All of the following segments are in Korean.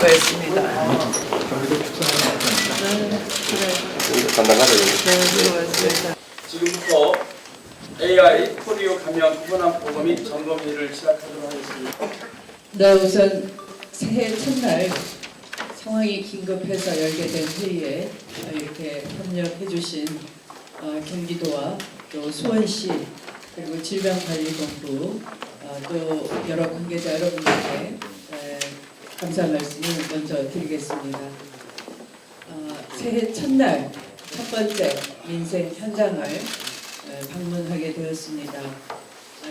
수고했습니다. 경기도 축산하는 수고했습니다. 지금부터 AI 폴리오 감염 현황 보고 및 점검회를 시작하도록 하겠습니다. 네, 우선 새해 첫날 상황이 긴급해서 열게 된 회의에 이렇게 협력해 주신 경기도와 또 수원시 그리고 질병관리본부 또 여러 관계자 여러분들께 감사 말씀을 먼저 드리겠습니다. 새해 첫날 첫 번째 민생 현장을 방문하게 되었습니다.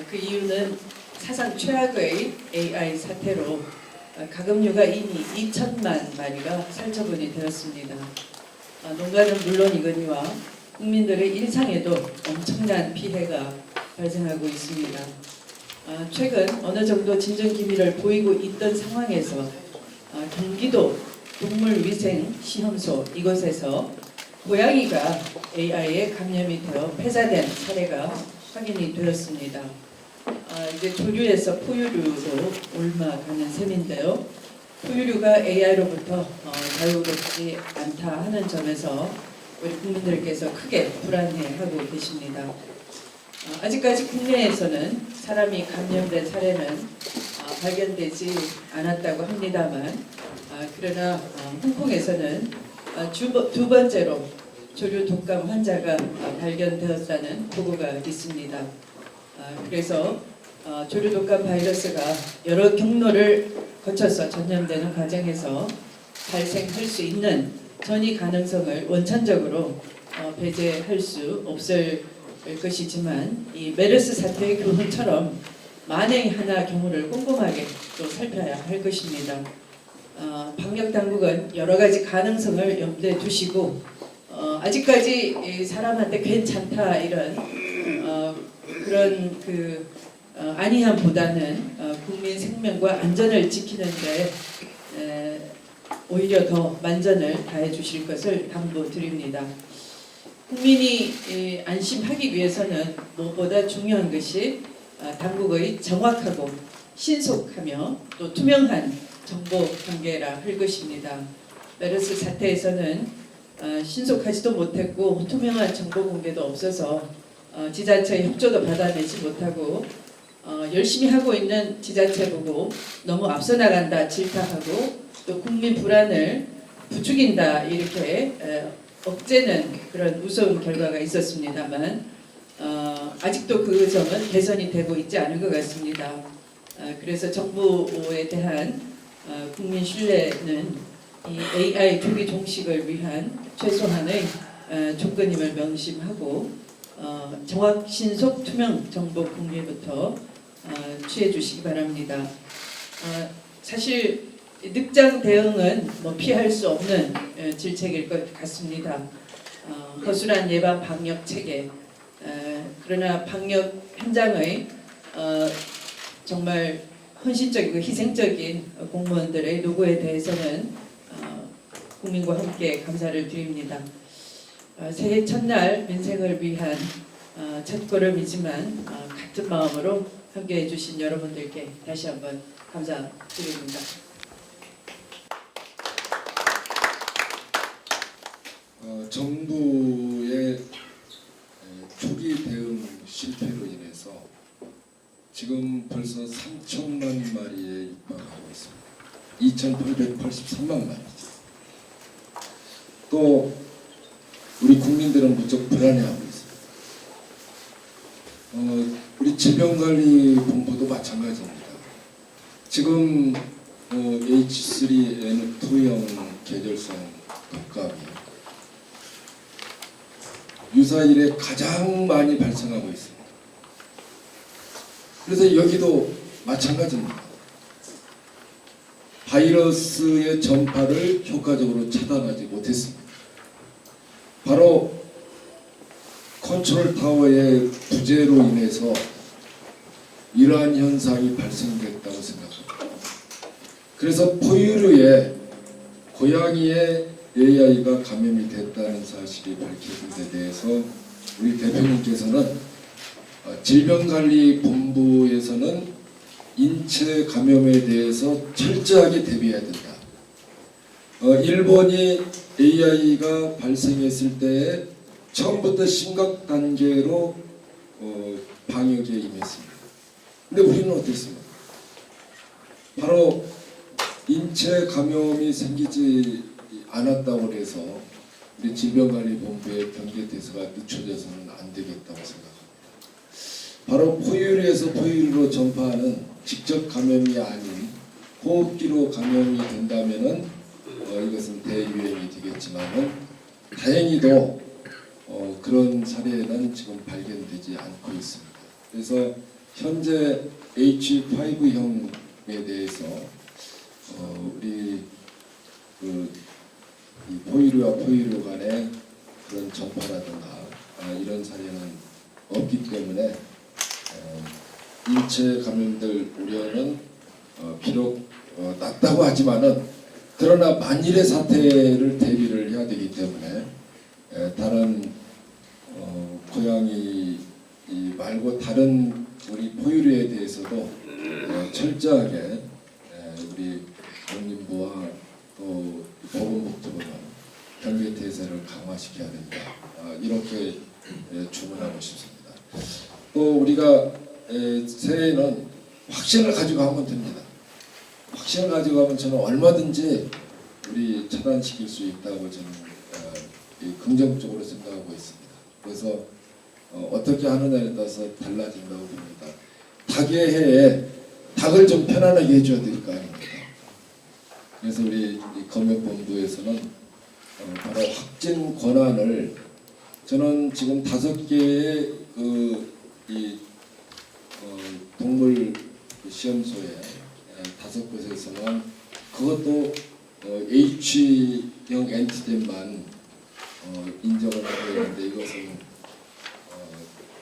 그 이유는 사상 최악의 AI 사태로 가금류가 이미 2천만 마리가 살처분이 되었습니다. 농가는 물론이거니와 국민들의 일상에도 엄청난 피해가 발생하고 있습니다. 최근 어느 정도 진정 기미를 보이고 있던 상황에서 경기도 동물위생시험소 이곳에서 고양이가 AI에 감염이 되어 폐사된 사례가 확인이 되었습니다. 이제 조류에서 포유류로 옮아가는 셈인데요. 포유류가 AI로부터 자유롭지 않다 하는 점에서 우리 국민들께서 크게 불안해하고 계십니다. 아직까지 국내에서는 사람이 감염된 사례는 발견되지 않았다고 합니다만 그러나 홍콩에서는 두 번째로 조류 독감 환자가 발견되었다는 보고가 있습니다. 그래서 조류 독감 바이러스가 여러 경로를 거쳐서 전염되는 과정에서 발생할 수 있는 전이 가능성을 원천적으로 배제할 수 없을 것이지만 이 메르스 사태의 교훈처럼 만에 하나 경우를 꼼꼼하게 또 살펴야 할 것입니다. 방역 당국은 여러 가지 가능성을 염두에 두시고 아직까지 사람한테 괜찮다 이런 그런 안이함보다는 국민 생명과 안전을 지키는데 오히려 더 만전을 다해 주실 것을 당부드립니다. 국민이 안심하기 위해서는 무엇보다 중요한 것이 당국의 정확하고 신속하며 또 투명한 정보 공개라 할 것입니다. 메르스 사태에서는 신속하지도 못했고 투명한 정보 공개도 없어서 지자체의 협조도 받아내지 못하고 열심히 하고 있는 지자체 보고 너무 앞서 나간다 질타하고 또 국민 불안을 부추긴다 이렇게 억제는 그런 무서운 결과가 있었습니다만 아직도 그 점은 개선이 되고 있지 않은 것 같습니다. 그래서 정부에 대한 국민 신뢰는 이 AI 조기 종식을 위한 최소한의 조건임을 명심하고 정확, 신속, 투명 정보 공개부터 취해 주시기 바랍니다. 사실 늑장 대응은 피할 수 없는 질책일 것 같습니다. 허술한 예방 방역 체계 그러나 방역 현장의 정말 헌신적이고 희생적인 공무원들의 노고에 대해서는 국민과 함께 감사를 드립니다. 새해 첫날 민생을 위한 첫걸음이지만 같은 마음으로 함께해 주신 여러분들께 다시 한번 감사드립니다. 정부의 초기 대응 실패로 인해서 지금 벌써 3천만 마리에 육박하고 있습니다. 2,883만 마리. 또 우리 국민들은 무척 불안해하고 있습니다. 우리 질병관리본부도 마찬가지입니다. 지금 H3N2형 계절성 독감이 유사일에 가장 많이 발생하고 있습니다. 그래서 여기도 마찬가지입니다. 바이러스의 전파를 효과적으로 차단하지 못했습니다. 바로 컨트롤 타워의 부재로 인해서 이러한 현상이 발생됐다고 생각합니다. 그래서 포유류에 고양이의 AI가 감염이 됐다는 사실이 밝혀진 데 대해서 우리 대표님께서는 질병관리본부에서는 인체 감염에 대해서 철저하게 대비해야 된다. 일본이 AI가 발생했을 때 처음부터 심각 단계로 방역에 임했습니다. 근데 우리는 어땠습니까? 바로 인체 감염이 생기지 않았다고 해서 우리 질병관리본부의 경계대서가 늦춰져서는 안 되겠다고 생각합니다. 바로 포유류에서 포유류로 전파하는 직접 감염이 아닌 호흡기로 감염이 된다면은 이것은 대유행이 되겠지만은 다행히도 그런 사례는 지금 발견되지 않고 있습니다. 그래서 현재 H5형에 대해서 우리 이 포유류와 포유류 간의 그런 전파라든가 이런 사례는 없기 때문에 인체 감염될 우려는 비록 낮다고 하지만은 그러나 만일의 사태를 대비를 해야 되기 때문에 다른 고양이 말고 다른 우리 포유류에 대해서도 철저하게 우리 농림부와 또 보건복지부는 경계대사를 강화시켜야 된다. 이렇게 주문하고 싶습니다. 또 우리가 새해에는 확신을 가지고 하면 됩니다. 확신을 가지고 하면 저는 얼마든지 우리 차단시킬 수 있다고 저는 긍정적으로 생각하고 있습니다. 그래서 어떻게 하느냐에 따라서 달라진다고 봅니다. 닭의 해에 닭을 좀 편안하게 해줘야 될 거 아닙니까? 그래서 우리 검역본부에서는 바로 확진 권한을 저는 지금 5개의 동물 시험소에 5곳에서만 그것도 H형 엔티젠만 인정을 하고 있는데 이것은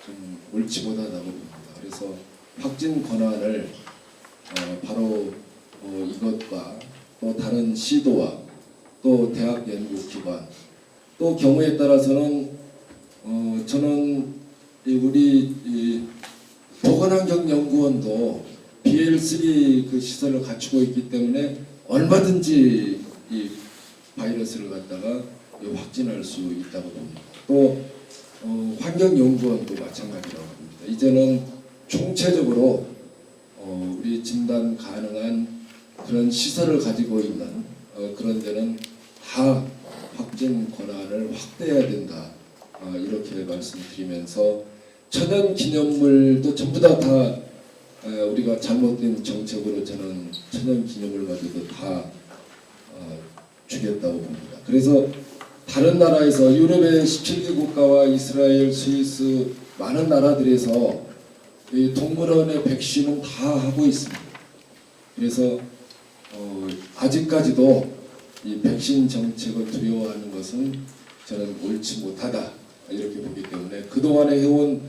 좀 옳지 못하다고 봅니다. 그래서 확진 권한을 바로 이것과 또 다른 시도와 또 대학 연구기관 또 경우에 따라서는 저는 우리 보건환경연구원도 BL3 그 시설을 갖추고 있기 때문에 얼마든지 이 바이러스를 갖다가 확진할 수 있다고 봅니다. 또 환경연구원도 마찬가지라고 봅니다. 이제는 총체적으로 우리 진단 가능한 그런 시설을 가지고 있는 그런 데는 다 확진 권한을 확대해야 된다. 이렇게 말씀드리면서 천연 기념물도 전부 다 우리가 잘못된 정책으로 저는 천연 기념물마저도 다 주겠다고 봅니다. 그래서 다른 나라에서 유럽의 17개 국가와 이스라엘, 스위스 많은 나라들에서 이 동물원의 백신은 다 하고 있습니다. 그래서 아직까지도 이 백신 정책을 두려워하는 것은 저는 옳지 못하다 이렇게 보기 때문에 그동안에 해온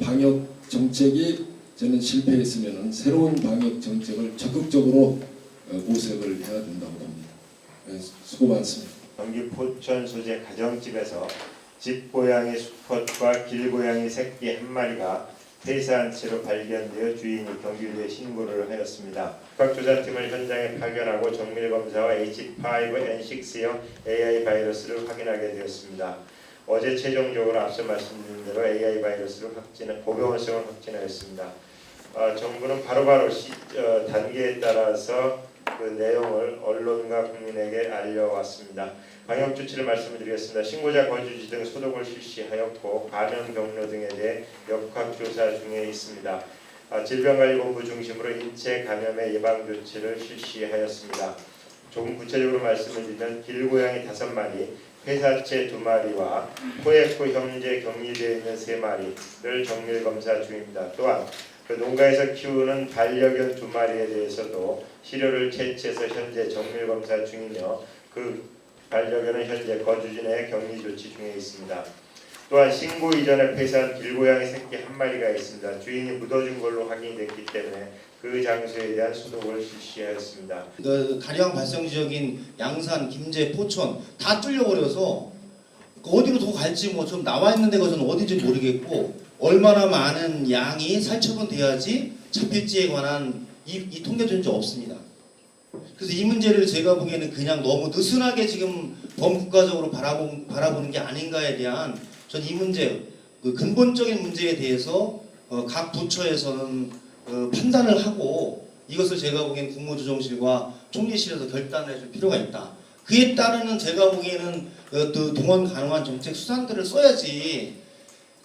방역 정책이 저는 실패했으면 새로운 방역 정책을 적극적으로 모색을 해야 된다고 봅니다. 수고 많습니다. 경기 포천 소재 가정집에서 집고양이 수컷과 길고양이 새끼 한 마리가 폐사한 채로 발견되어 주인이 경찰서에 신고를 하였습니다. 국가조사팀을 현장에 파견하고 정밀검사와 H5N6형 AI 바이러스를 확인하게 되었습니다. 어제 최종적으로 앞서 말씀드린 대로 AI 바이러스를 고병원성을 확진하였습니다. 정부는 바로바로 단계에 따라서 그 내용을 언론과 국민에게 알려왔습니다. 방역 조치를 말씀드리겠습니다. 신고자 거주지 등 소독을 실시하였고 감염 경로 등에 대해 역학조사 중에 있습니다. 질병관리본부 중심으로 인체 감염의 예방 조치를 실시하였습니다. 조금 구체적으로 말씀을 드리면 길고양이 5마리, 폐사체 2마리와 코에코 현재 격리되어 있는 3마리를 정밀검사 중입니다. 또한 그 농가에서 키우는 반려견 2마리에 대해서도 시료를 채취해서 현재 정밀검사 중이며 그 반려견은 현재 거주지 내 격리 조치 중에 있습니다. 또한 신고 이전에 폐사한 길고양이 새끼 1마리가 있습니다. 주인이 묻어준 걸로 확인이 됐기 때문에 그 장소에 대한 소독을 실시하였습니다. 그 다량 발생 지역인 양산, 김제, 포천 다 뚫려버려서 어디로 더 갈지 뭐 좀 나와 있는 데가 저는 어딘지 모르겠고 얼마나 많은 양이 살처분돼야지 잡힐지에 관한 이 통계도 현재 없습니다. 그래서 이 문제를 제가 보기에는 그냥 너무 느슨하게 지금 범국가적으로 바라보는 게 아닌가에 대한 전 이 문제, 그 근본적인 문제에 대해서 각 부처에서는 판단을 하고 이것을 제가 보기엔 국무조정실과 총리실에서 결단을 해줄 필요가 있다. 그에 따르는 제가 보기에는 그 동원 가능한 정책 수단들을 써야지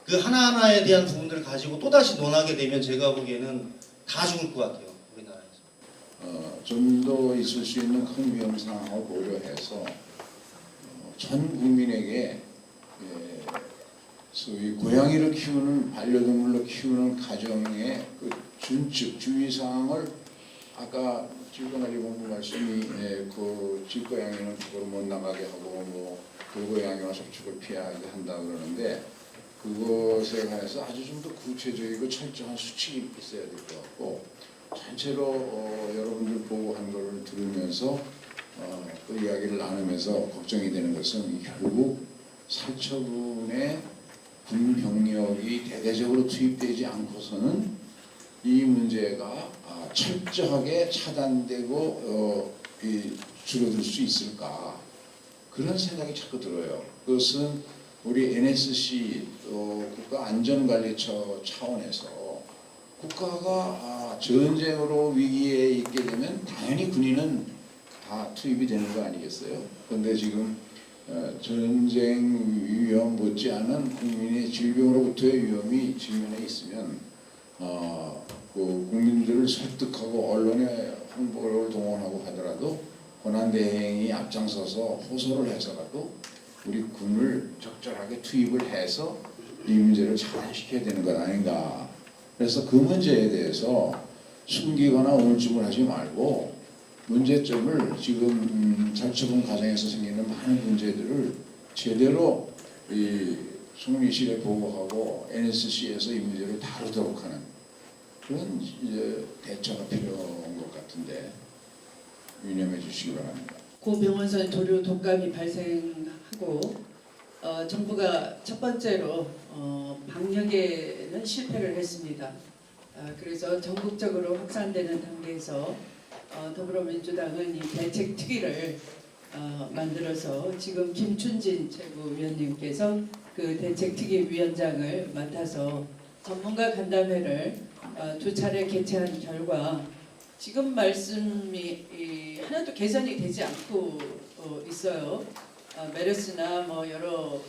그 하나하나에 대한 부분들을 가지고 또다시 논하게 되면 제가 보기에는 다 죽을 것 같아요. 우리나라에서. 좀 더 있을 수 있는 큰 위험 상황을 고려해서 전 국민에게 소위 고양이를 키우는 반려동물로 키우는 가정의 그 준칙 주의사항을 아까 질문하리 본부 말씀이 그 집고양이는 밖으로 못 나가게 하고 뭐 돌고양이와 접촉을 피하게 한다 그러는데 그것에 관해서 아주 좀 더 구체적이고 철저한 수칙이 있어야 될 것 같고 전체로 여러분들 보고한 걸 들으면서 그 이야기를 나누면서 걱정이 되는 것은 결국 살처분에 군 병력이 대대적으로 투입되지 않고서는 이 문제가 철저하게 차단되고 줄어들 수 있을까 그런 생각이 자꾸 들어요. 그것은 우리 NSC 국가안전관리처 차원에서 국가가 전쟁으로 위기에 있게 되면 당연히 군인은 다 투입이 되는 거 아니겠어요? 그런데 지금 전쟁 위험 못지않은 국민의 질병으로부터의 위험이 직면해 있으면 그 국민들을 설득하고 언론의 홍보를 동원하고 하더라도 고난대행이 앞장서서 호소를 해서라도 우리 군을 적절하게 투입을 해서 이 문제를 차단시켜야 되는 것 아닌가. 그래서 그 문제에 대해서 숨기거나 우물쭈물 하지 말고 문제점을 지금 살처분 과정에서 생기는 많은 문제들을 제대로 이 총리실에 보고하고 NSC에서 이 문제를 다루도록 하는 그런 이제 대처가 필요한 것 같은데 유념해 주시기 바랍니다. 고 병원선 도로 독감이 발생하고 정부가 첫 번째로 방역에는 실패를 했습니다. 그래서 전국적으로 확산되는 단계에서 더불어민주당은 이 대책특위를 만들어서 지금 김춘진 최고위원님께서 그 대책특위 위원장을 맡아서 전문가 간담회를 2차례 개최한 결과 지금 말씀이 하나도 개선이 되지 않고 있어요. 메르스나 뭐 여러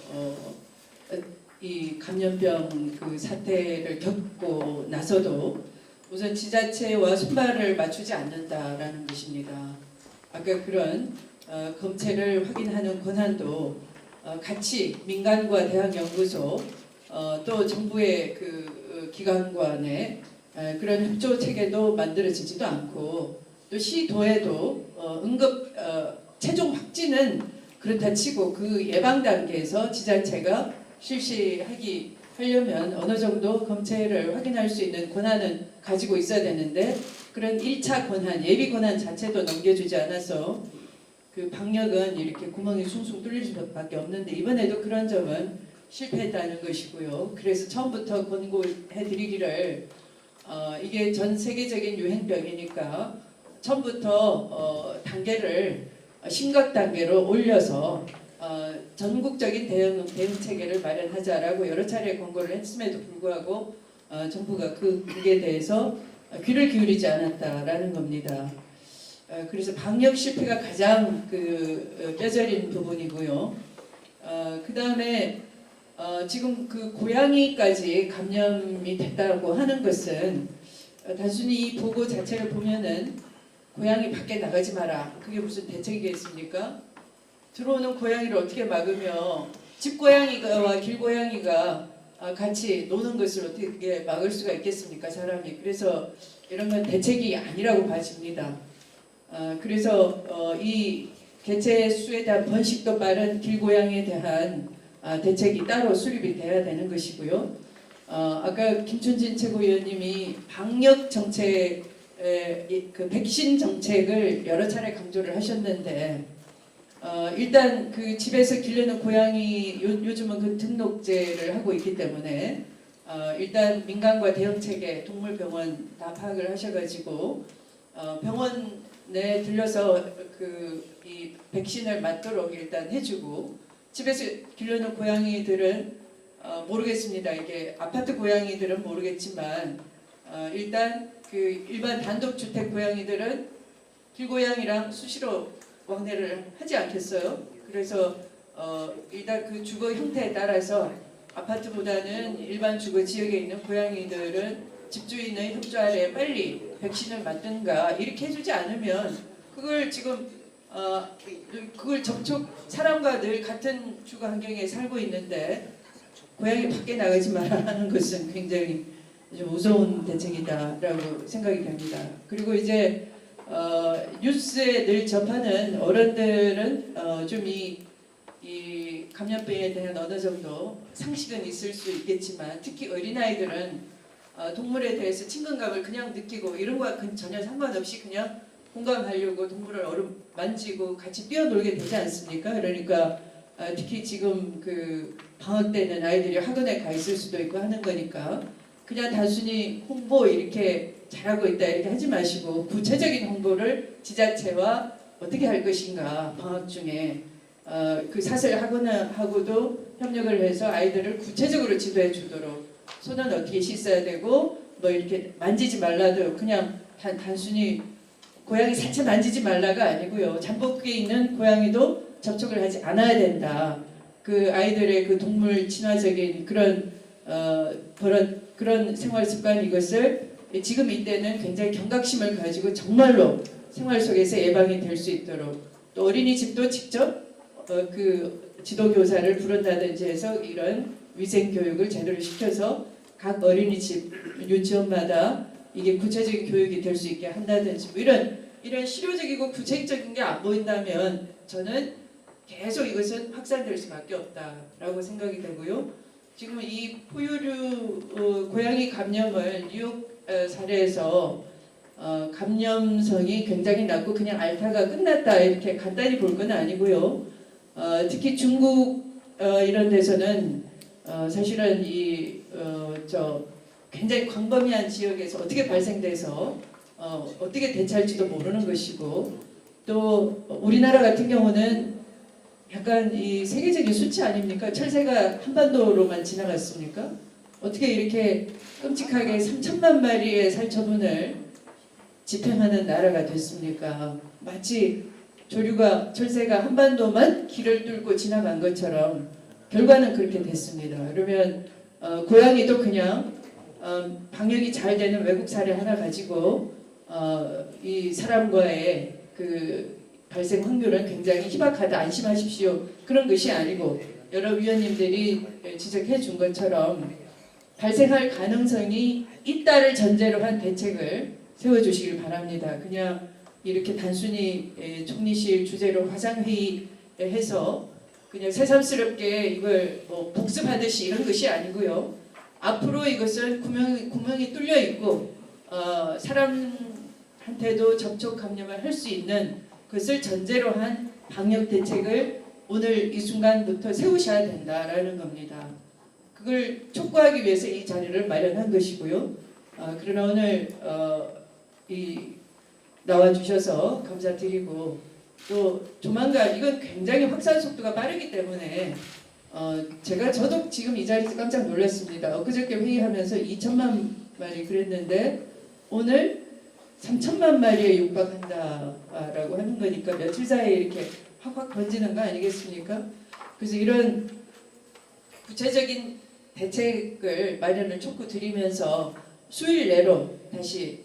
이 감염병 그 사태를 겪고 나서도 우선 지자체와 손발을 맞추지 않는다라는 것입니다. 아까 그런 검체를 확인하는 권한도 같이 민간과 대학연구소 또 정부의 그 기관간의 그런 협조 체계도 만들어지지도 않고 또 시도에도 응급 최종 확진은 그렇다 치고 그 예방 단계에서 지자체가 하려면 어느 정도 검체를 확인할 수 있는 권한은 가지고 있어야 되는데 그런 1차 권한, 예비 권한 자체도 넘겨주지 않아서 그 방역은 이렇게 구멍이 숭숭 뚫릴 수밖에 없는데 이번에도 그런 점은 실패했다는 것이고요. 그래서 처음부터 권고해드리기를 이게 전 세계적인 유행병이니까 처음부터 단계를 심각 단계로 올려서 전국적인 대응 체계를 마련하자라고 여러 차례 권고를 했음에도 불구하고 정부가 그에 대해서 귀를 기울이지 않았다라는 겁니다. 그래서 방역 실패가 가장 뼈저린 부분이고요. 그 다음에 지금 그 고양이까지 감염이 됐다고 하는 것은 단순히 이 보고 자체를 보면은 고양이 밖에 나가지 마라. 그게 무슨 대책이겠습니까? 들어오는 고양이를 어떻게 막으며 집고양이와 길고양이가 같이 노는 것을 어떻게 막을 수가 있겠습니까? 사람이. 그래서 이런 건 대책이 아니라고 봐집니다. 그래서 이 개체 수에 대한 번식도 빠른 길고양이에 대한 대책이 따로 수립이 돼야 되는 것이고요. 아까 김춘진 최고위원님이 방역 정책, 그 백신 정책을 여러 차례 강조를 하셨는데 일단 그 집에서 기르는 고양이 요즘은 그 등록제를 하고 있기 때문에 일단 민간과 대형 체계 동물병원 다 파악을 하셔가지고 병원 병원에 들려서 이 백신을 맞도록 일단 해주고 집에서 기르는 고양이들은 모르겠습니다. 이게 아파트 고양이들은 모르겠지만 일단 그 일반 단독주택 고양이들은 길고양이랑 수시로 왕래를 하지 않겠어요. 그래서 일단 그 주거 형태에 따라서 아파트보다는 일반 주거 지역에 있는 고양이들은 집주인의 협조 아래 빨리 백신을 맞든가 이렇게 해주지 않으면 그걸 지금 그걸 접촉 사람과 늘 같은 주거 환경에 살고 있는데 고양이 밖에 나가지 말라 하는 것은 굉장히 좀 무서운 대책이다라고 생각이 됩니다. 그리고 이제 뉴스에 늘 접하는 어른들은 좀 이 감염병에 대한 어느 정도 상식은 있을 수 있겠지만 특히 어린아이들은 동물에 대해서 친근감을 그냥 느끼고 이런 거와 전혀 상관없이 그냥 공감하려고 동물을 만지고 같이 뛰어놀게 되지 않습니까? 그러니까 특히 지금 그 방학 때는 아이들이 학원에 가 있을 수도 있고 하는 거니까 그냥 단순히 홍보 이렇게 잘하고 있다 이렇게 하지 마시고 구체적인 홍보를 지자체와 어떻게 할 것인가 방학 중에 그 사설 학원하고도 협력을 해서 아이들을 구체적으로 지도해 주도록 손은 어떻게 씻어야 되고 뭐 이렇게 만지지 말라도 그냥 단순히 고양이 산채 만지지 말라가 아니고요. 잠복기에 있는 고양이도 접촉을 하지 않아야 된다. 그 아이들의 그 동물 친화적인 그런 생활 습관 이것을 지금 이때는 굉장히 경각심을 가지고 정말로 생활 속에서 예방이 될 수 있도록 또 어린이집도 직접 그 지도교사를 부른다든지 해서 이런 위생 교육을 제대로 시켜서 각 어린이집 유치원마다 이게 구체적인 교육이 될 수 있게 한다든지 뭐 이런 실효적이고 구체적인 게 안 보인다면 저는 계속 이것은 확산될 수밖에 없다라고 생각이 되고요. 지금 이 포유류 고양이 감염을 뉴욕 사례에서 감염성이 굉장히 낮고 그냥 앓다가 끝났다 이렇게 간단히 볼 건 아니고요. 특히 중국 이런 데서는 사실은 굉장히 광범위한 지역에서 어떻게 발생돼서 어떻게 대처할지도 모르는 것이고 또 우리나라 같은 경우는 약간 이 세계적인 수치 아닙니까? 철새가 한반도로만 지나갔습니까? 어떻게 이렇게 끔찍하게 3천만 마리의 살처분을 집행하는 나라가 됐습니까? 마치 철새가 한반도만 길을 뚫고 지나간 것처럼 결과는 그렇게 됐습니다. 그러면 고양이도 그냥 방역이 잘 되는 외국 사례 하나 가지고 이 사람과의 그 발생 확률은 굉장히 희박하다 안심하십시오 그런 것이 아니고 여러 위원님들이 지적해 준 것처럼 발생할 가능성이 있다를 전제로 한 대책을 세워주시길 바랍니다. 그냥 이렇게 단순히 총리실 주재로 화상회의 해서 그냥 새삼스럽게 이걸 뭐 복습하듯이 이런 것이 아니고요. 앞으로 이것은 구멍이 뚫려 있고 사람한테도 접촉 감염을 할 수 있는 것을 전제로 한 방역 대책을 오늘 이 순간부터 세우셔야 된다라는 겁니다. 그걸 촉구하기 위해서 이 자리를 마련한 것이고요. 그러나 오늘 나와주셔서 감사드리고 또 조만간 이건 굉장히 확산 속도가 빠르기 때문에 저도 지금 이 자리에서 깜짝 놀랐습니다. 엊그저께 회의하면서 2천만 마리 그랬는데 오늘 3천만 마리에 육박한다라고 하는 거니까 며칠 사이에 이렇게 확확 번지는 거 아니겠습니까? 그래서 이런 구체적인 대책을 마련을 촉구드리면서 수일 내로 다시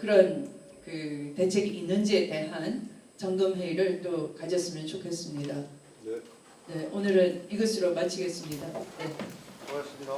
그런 그 대책이 있는지에 대한 점검 회의를 또 가졌으면 좋겠습니다. 네, 오늘은 이것으로 마치겠습니다. 네. 고맙습니다.